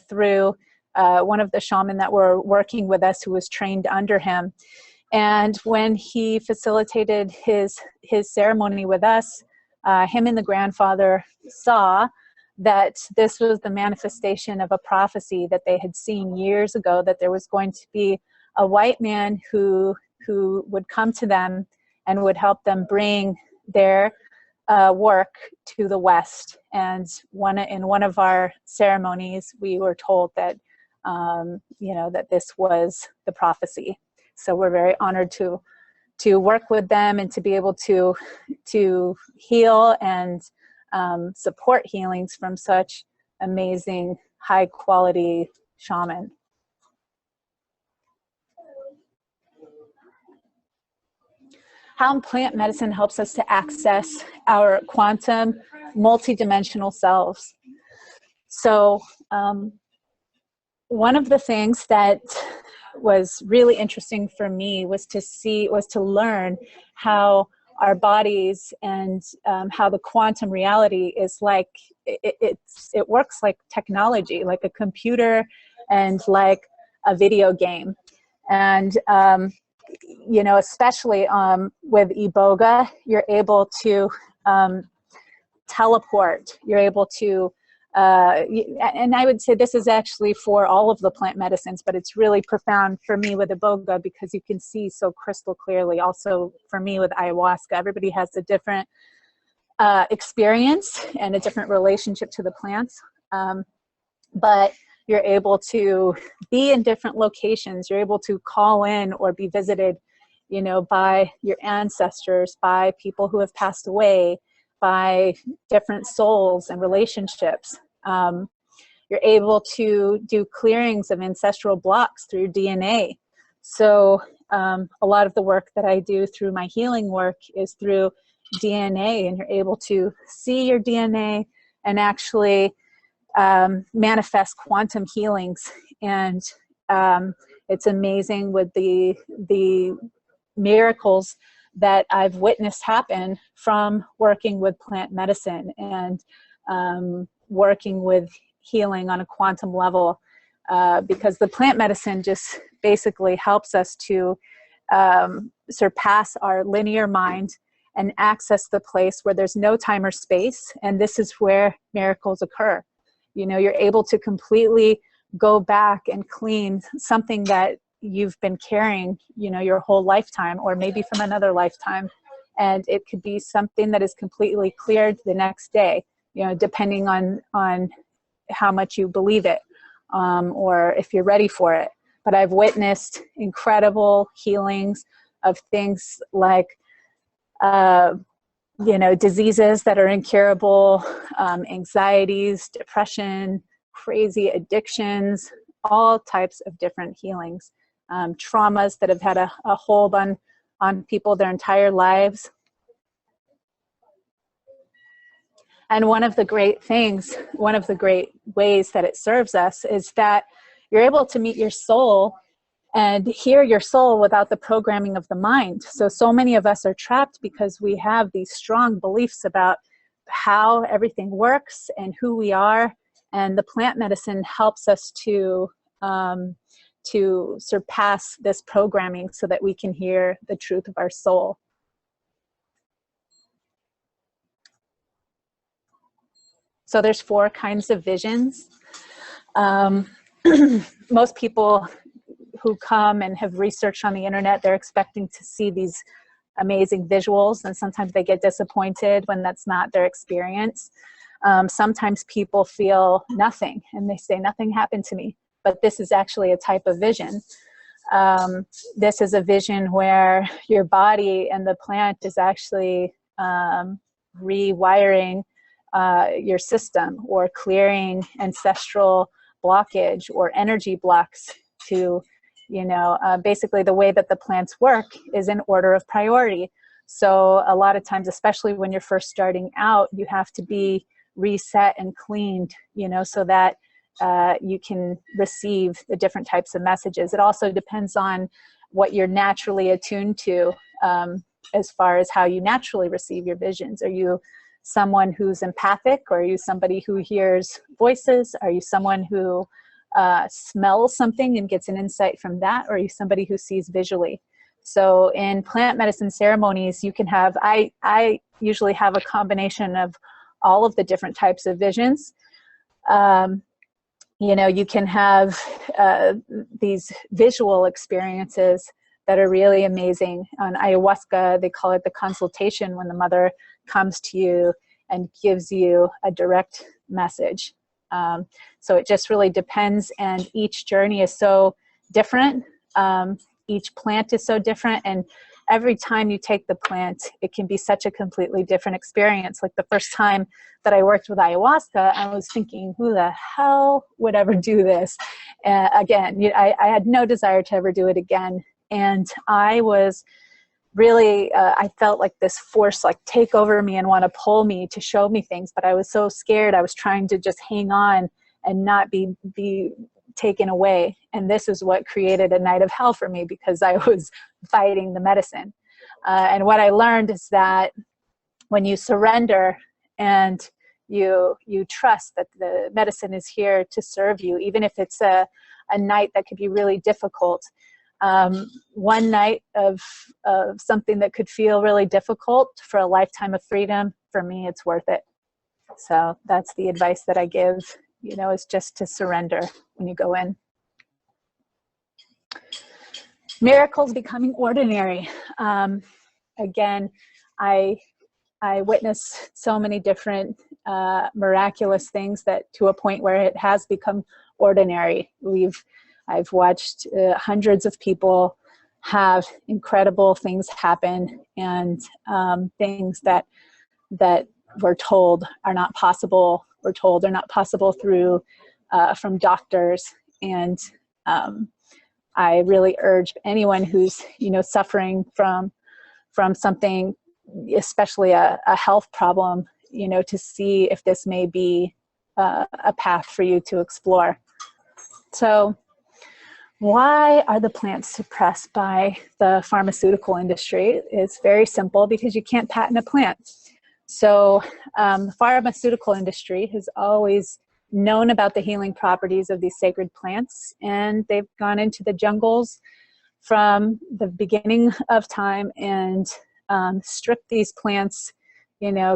through one of the shaman that were working with us, who was trained under him. And when he facilitated his ceremony with us, him and the grandfather saw that this was the manifestation of a prophecy that they had seen years ago, that there was going to be a white man who would come to them and would help them bring their work to the West. And in one of our ceremonies, we were told that, that this was the prophecy. So we're very honored to work with them and to be able to heal and support healings from such amazing, high quality shaman. How plant medicine helps us to access our quantum multidimensional selves. So one of the things that was really interesting for me was to learn how our bodies and how the quantum reality is like, it works like technology, like a computer and like a video game. And, especially with Iboga, you're able to teleport, you're able to, and I would say this is actually for all of the plant medicines, but it's really profound for me with Iboga because you can see so crystal clearly. Also for me with Ayahuasca, everybody has a different experience and a different relationship to the plants. But you're able to be in different locations. You're able to call in or be visited, by your ancestors, by people who have passed away, by different souls and relationships. You're able to do clearings of ancestral blocks through your DNA. So a lot of the work that I do through my healing work is through DNA, and you're able to see your DNA and actually manifest quantum healings. And it's amazing with the miracles that I've witnessed happen from working with plant medicine and working with healing on a quantum level, because the plant medicine just basically helps us to surpass our linear mind and access the place where there's no time or space. And this is where miracles occur. You're able to completely go back and clean something that you've been carrying, your whole lifetime, or maybe from another lifetime. And it could be something that is completely cleared the next day, depending on how much you believe it, or if you're ready for it. But I've witnessed incredible healings of things like, diseases that are incurable, anxieties, depression, crazy addictions, all types of different healings, traumas that have had a hold on people their entire lives. And one of the great ways that it serves us is that you're able to meet your soul and hear your soul without the programming of the mind. So many of us are trapped because we have these strong beliefs about how everything works and who we are. And the plant medicine helps us to surpass this programming so that we can hear the truth of our soul. So there's 4 kinds of visions. Most people who come and have researched on the internet, they're expecting to see these amazing visuals, and sometimes they get disappointed when that's not their experience. Sometimes people feel nothing and they say, nothing happened to me, but this is actually a type of vision. This is a vision where your body and the plant is actually rewiring your system, or clearing ancestral blockage or energy blocks to, basically the way that the plants work is in order of priority. So a lot of times, especially when you're first starting out, you have to be reset and cleaned, so that you can receive the different types of messages. It also depends on what you're naturally attuned to, as far as how you naturally receive your visions. Are you someone who's empathic, or are you somebody who hears voices? Are you someone who smells something and gets an insight from that? Or are you somebody who sees visually? So in plant medicine ceremonies, you can have, I usually have a combination of all of the different types of visions. You can have these visual experiences that are really amazing. On ayahuasca, they call it the consultation, when the mother comes to you and gives you a direct message. So it just really depends, and each journey is so different. Each plant is so different, and every time you take the plant, it can be such a completely different experience. Like the first time that I worked with ayahuasca, I was thinking, who the hell would ever do this? Again, I had no desire to ever do it again. And I was really, I felt like this force like take over me and want to pull me to show me things, but I was so scared. I was trying to just hang on and not be taken away. And this is what created a night of hell for me, because I was fighting the medicine. And what I learned is that when you surrender and you trust that the medicine is here to serve you, even if it's a night that could be really difficult, one night of something that could feel really difficult for a lifetime of freedom, for me, it's worth it. So that's the advice that I give, is just to surrender when you go in. Miracles becoming ordinary. Again, I witnessed so many different miraculous things that to a point where it has become ordinary. I've watched hundreds of people have incredible things happen, and things that we're told are not possible. We're told are not possible through from doctors. And I really urge anyone who's suffering from something, especially a health problem, to see if this may be a path for you to explore. So why are the plants suppressed by the pharmaceutical industry? It's very simple, because you can't patent a plant. So the pharmaceutical industry has always known about the healing properties of these sacred plants, and they've gone into the jungles from the beginning of time and stripped these plants,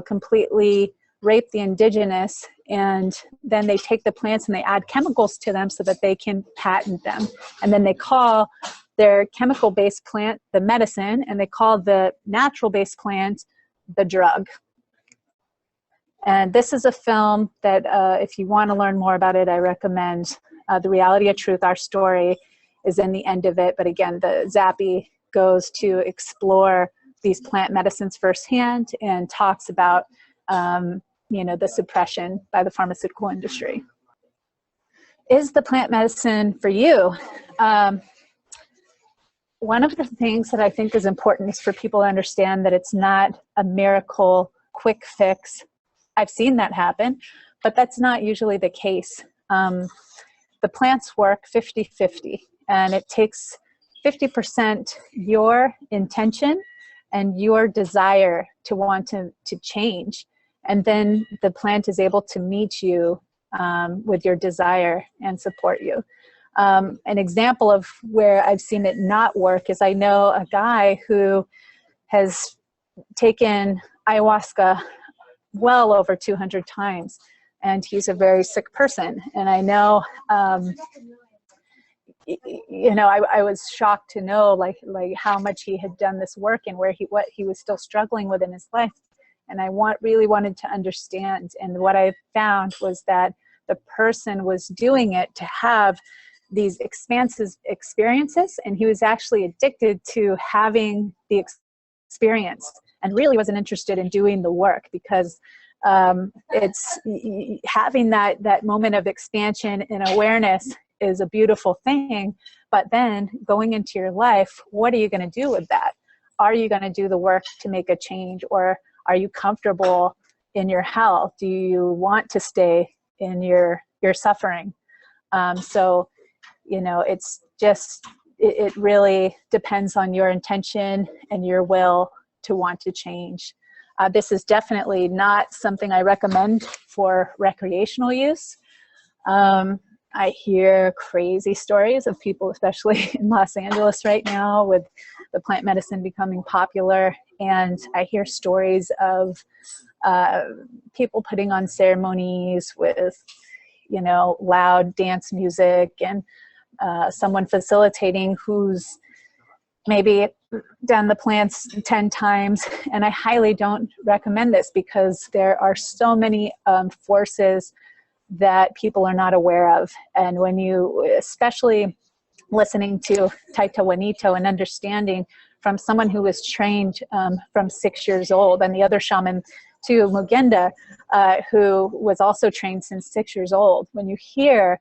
completely rape the indigenous, and then they take the plants and they add chemicals to them so that they can patent them. And then they call their chemical-based plant the medicine, and they call the natural-based plant the drug. And this is a film that if you want to learn more about it, I recommend. The Reality of Truth, Our Story, is in the end of it. But again, the Zappy goes to explore these plant medicines firsthand and talks about the suppression by the pharmaceutical industry. Is the plant medicine for you? One of the things that I think is important is for people to understand that it's not a miracle, quick fix. I've seen that happen, but that's not usually the case. The plants work 50-50, and it takes 50% your intention and your desire to want to change. And then the plant is able to meet you with your desire and support you. An example of where I've seen it not work is I know a guy who has taken ayahuasca well over 200 times, and he's a very sick person. And I know, I was shocked to know like how much he had done this work and what he was still struggling with in his life. And I really wanted to understand. And what I found was that the person was doing it to have these expansive experiences, and he was actually addicted to having the experience and really wasn't interested in doing the work, because it's having that moment of expansion and awareness is a beautiful thing. But then going into your life, what are you going to do with that? Are you going to do the work to make a change, or are you comfortable in your health? Do you want to stay in your suffering? So, it's just, it really depends on your intention and your will to want to change. This is definitely not something I recommend for recreational use. I hear crazy stories of people, especially in Los Angeles right now, with the plant medicine becoming popular. And I hear stories of people putting on ceremonies with, loud dance music, and someone facilitating who's maybe done the plants 10 times. And I highly don't recommend this, because there are so many forces that people are not aware of. And when you, especially listening to Taita Juanito and understanding from someone who was trained from 6 years old, and the other shaman too, Mugenda, who was also trained since 6 years old, when you hear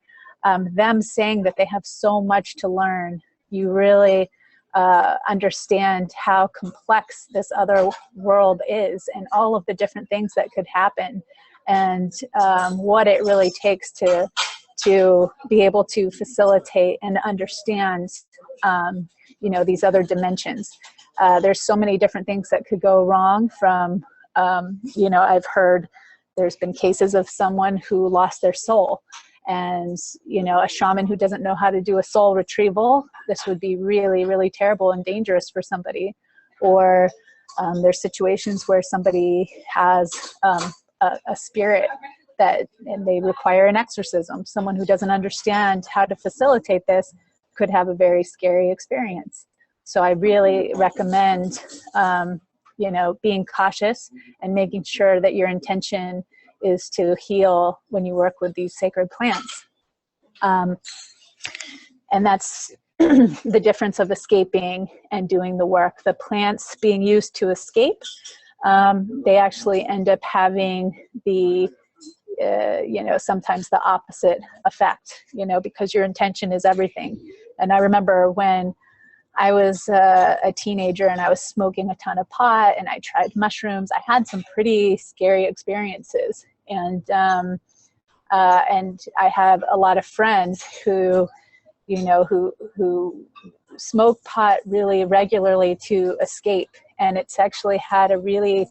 them saying that they have so much to learn, you really understand how complex this other world is, and all of the different things that could happen, and what it really takes to be able to facilitate and understand these other dimensions. There's so many different things that could go wrong from I've heard there's been cases of someone who lost their soul, and a shaman who doesn't know how to do a soul retrieval. This would be really, really terrible and dangerous for somebody. Or there's situations where somebody has a spirit and they require an exorcism. Someone who doesn't understand how to facilitate this could have a very scary experience. So I really recommend being cautious and making sure that your intention is to heal when you work with these sacred plants. And that's the difference of escaping and doing the work. The plants being used to escape, they actually end up having the, sometimes the opposite effect, because your intention is everything. And I remember when I was a teenager and I was smoking a ton of pot and I tried mushrooms, I had some pretty scary experiences. And I have a lot of friends who smoke pot really regularly to escape. And it's actually had a really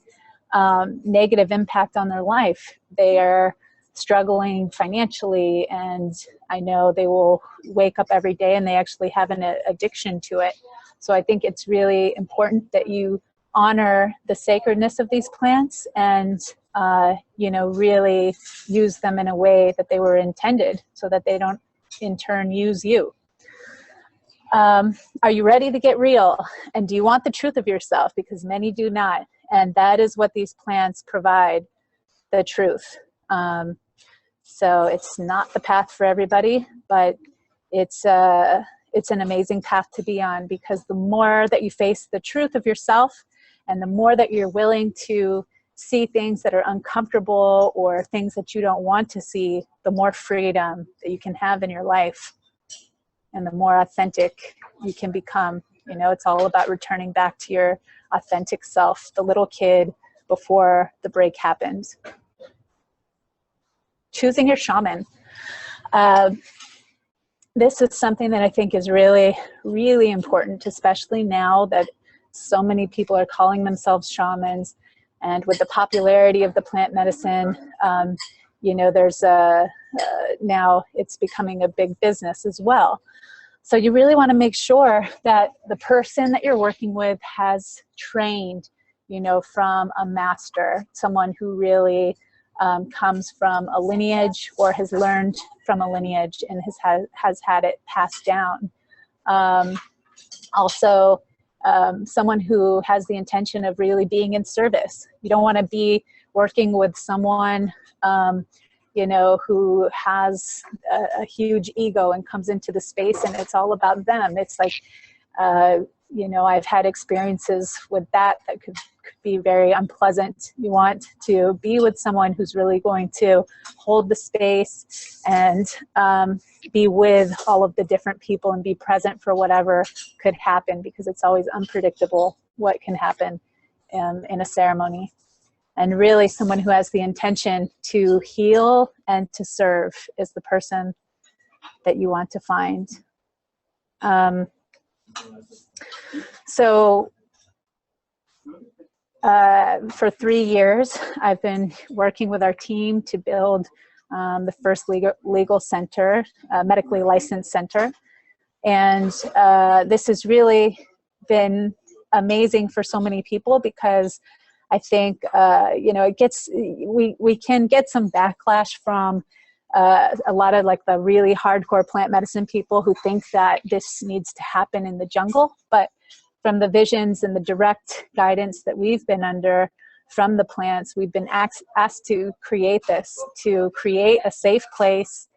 negative impact on their life. They are struggling financially, and I know they will wake up every day and they actually have an addiction to it. So I think it's really important that you honor the sacredness of these plants and you know, really use them in a way that they were intended so that they don't in turn use you. Are you ready to get real? And do you want the truth of yourself? Because many do not. And that is what these plants provide, the truth. So it's not the path for everybody, but it's an amazing path to be on, because the more that you face the truth of yourself and the more that you're willing to see things that are uncomfortable or things that you don't want to see, the more freedom that you can have in your life and the more authentic you can become. You know, it's all about returning back to your authentic self, the little kid before the break happened. Choosing your shaman. This is something that I think is really, really important, especially now that so many people are calling themselves shamans. And with the popularity of the plant medicine, you know, there's now it's becoming a big business as well. So you really want to make sure that the person that you're working with has trained, you know, from a master, someone who really comes from a lineage or has learned from a lineage and has had it passed down. Also, someone who has the intention of really being in service. You don't want to be working with someone, you know, who has a huge ego and comes into the space and it's all about them. It's like, you know, I've had experiences with that could be very unpleasant. You want to be with someone who's really going to hold the space and be with all of the different people and be present for whatever could happen, because it's always unpredictable what can happen in a ceremony. And really someone who has the intention to heal and to serve is the person that you want to find. For 3 years, I've been working with our team to build the first legal center, medically licensed center. And this has really been amazing for so many people, because I think, you know, we can get some backlash from a lot of like the really hardcore plant medicine people who think that this needs to happen in the jungle. But from the visions and the direct guidance that we've been under from the plants, we've been asked to create this, to create a safe place,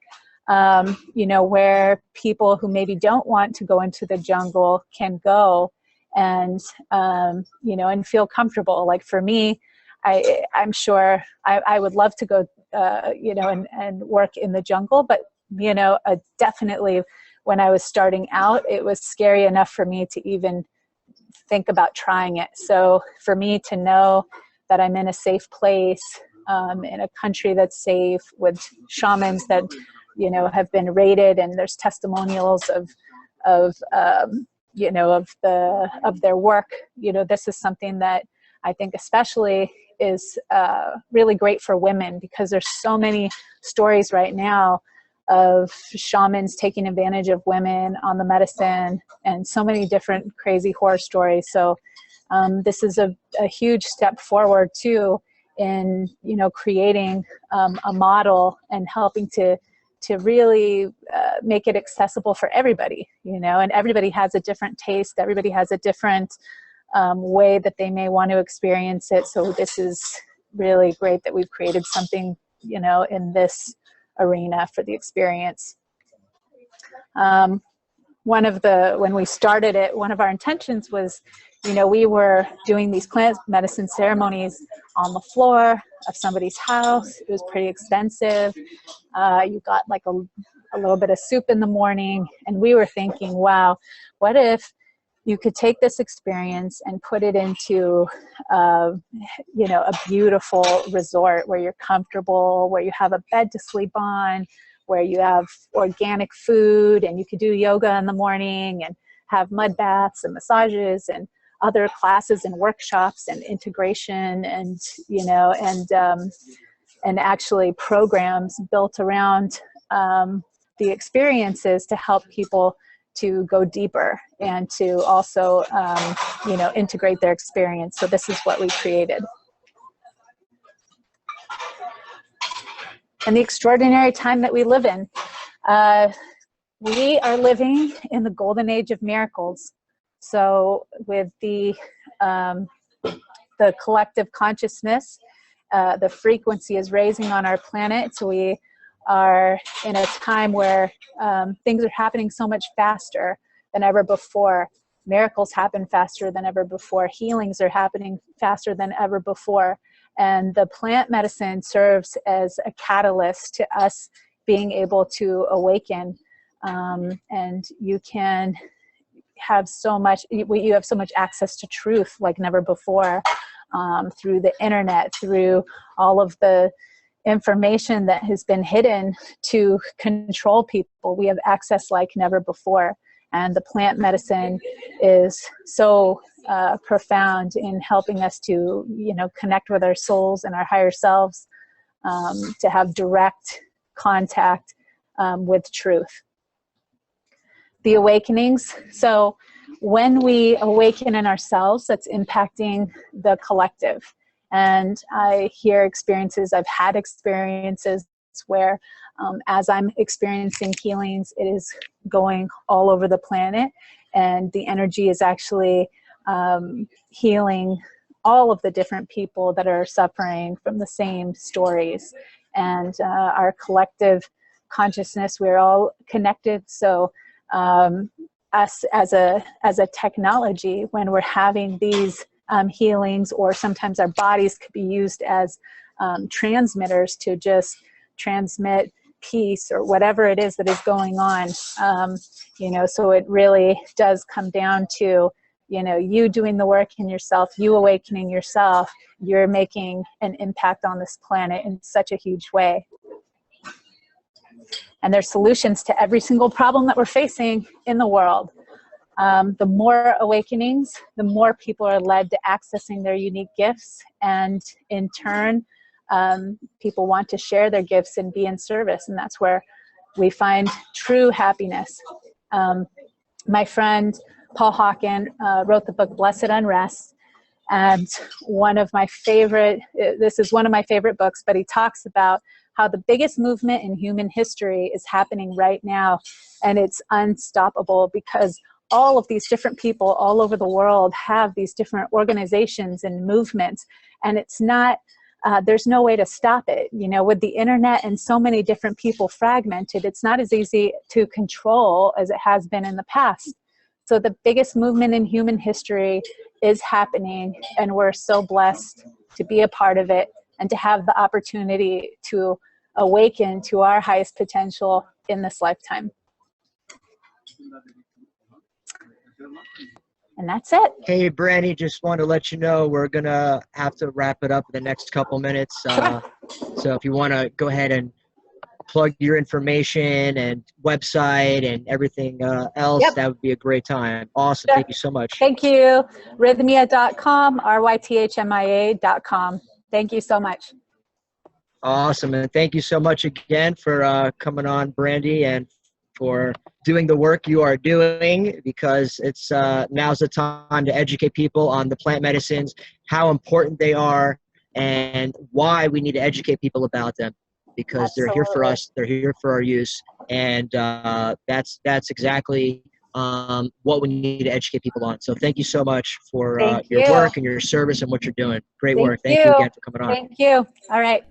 you know, where people who maybe don't want to go into the jungle can go and, you know, and feel comfortable. Like for me, I'm sure I would love to go, you know, and work in the jungle, but, you know, definitely when I was starting out, it was scary enough for me to even think about trying it. So for me to know that I'm in a safe place, in a country that's safe, with shamans that, you know, have been rated, and there's testimonials of you know, of their work. You know, this is something that I think especially is really great for women, because there's so many stories right now of shamans taking advantage of women on the medicine, and so many different crazy horror stories. So this is a huge step forward too in, you know, creating a model and helping to really make it accessible for everybody, you know, and everybody has a different taste. Everybody has a different way that they may want to experience it. So this is really great that we've created something, you know, in this arena for the experience. When we started it, one of our intentions was, you know, we were doing these plant medicine ceremonies on the floor of somebody's house. It was pretty expensive. You got like a little bit of soup in the morning, and we were thinking, wow, what if you could take this experience and put it into, you know, a beautiful resort where you're comfortable, where you have a bed to sleep on, where you have organic food, and you could do yoga in the morning and have mud baths and massages and other classes and workshops and integration, and, you know, and actually programs built around the experiences to help people to go deeper and to also, you know, integrate their experience. So this is what we created. and the extraordinary time that we live in. We are living in the golden age of miracles. So with the collective consciousness, the frequency is raising on our planet. So we are in a time where things are happening so much faster than ever before. Miracles happen faster than ever before. Healings are happening faster than ever before. And the plant medicine serves as a catalyst to us being able to awaken. And you can have so much, you have so much access to truth like never before, through the internet, through all of the information that has been hidden to control people. We have access like never before. And the plant medicine is so profound in helping us to, connect with our souls and our higher selves, to have direct contact with truth. The awakenings. So when we awaken in ourselves, that's impacting the collective. And I hear experiences, I've had experiences where as I'm experiencing healings, it is going all over the planet, and the energy is actually healing all of the different people that are suffering from the same stories. And our collective consciousness, we're all connected. So us as a technology, when we're having these healings, or sometimes our bodies could be used as transmitters to just transmit peace or whatever it is that is going on. So it really does come down to, you doing the work in yourself, you awakening yourself, you're making an impact on this planet in such a huge way. And there's solutions to every single problem that we're facing in the world. The more awakenings, the more people are led to accessing their unique gifts. And in turn, people want to share their gifts and be in service. And that's where we find true happiness. My friend, Paul Hawken, wrote the book, Blessed Unrest. And this is one of my favorite books, but he talks about how the biggest movement in human history is happening right now. And it's unstoppable because all of these different people all over the world have these different organizations and movements. And it's not, there's no way to stop it. With the internet and so many different people fragmented, it's not as easy to control as it has been in the past. So the biggest movement in human history is happening, and we're so blessed to be a part of it and to have the opportunity to awaken to our highest potential in this lifetime. And that's it. Hey, Brandee, just want to let you know we're going to have to wrap it up in the next couple minutes. So if you want to go ahead and plug your information and website and everything else, that would be a great time. Awesome. Thank you so much. Thank you. Rhythmia.com, RYTHMIA.com. Thank you so much. Awesome. And thank you so much again for coming on, Brandee, and for doing the work you are doing, because it's now's the time to educate people on the plant medicines, how important they are, and why we need to educate people about them, because they're here for us, they're here for our use, and that's exactly what we need to educate people on. So thank you so much for your work and your service and what you're doing. Great work. Thank you again for coming on. Thank you. All right.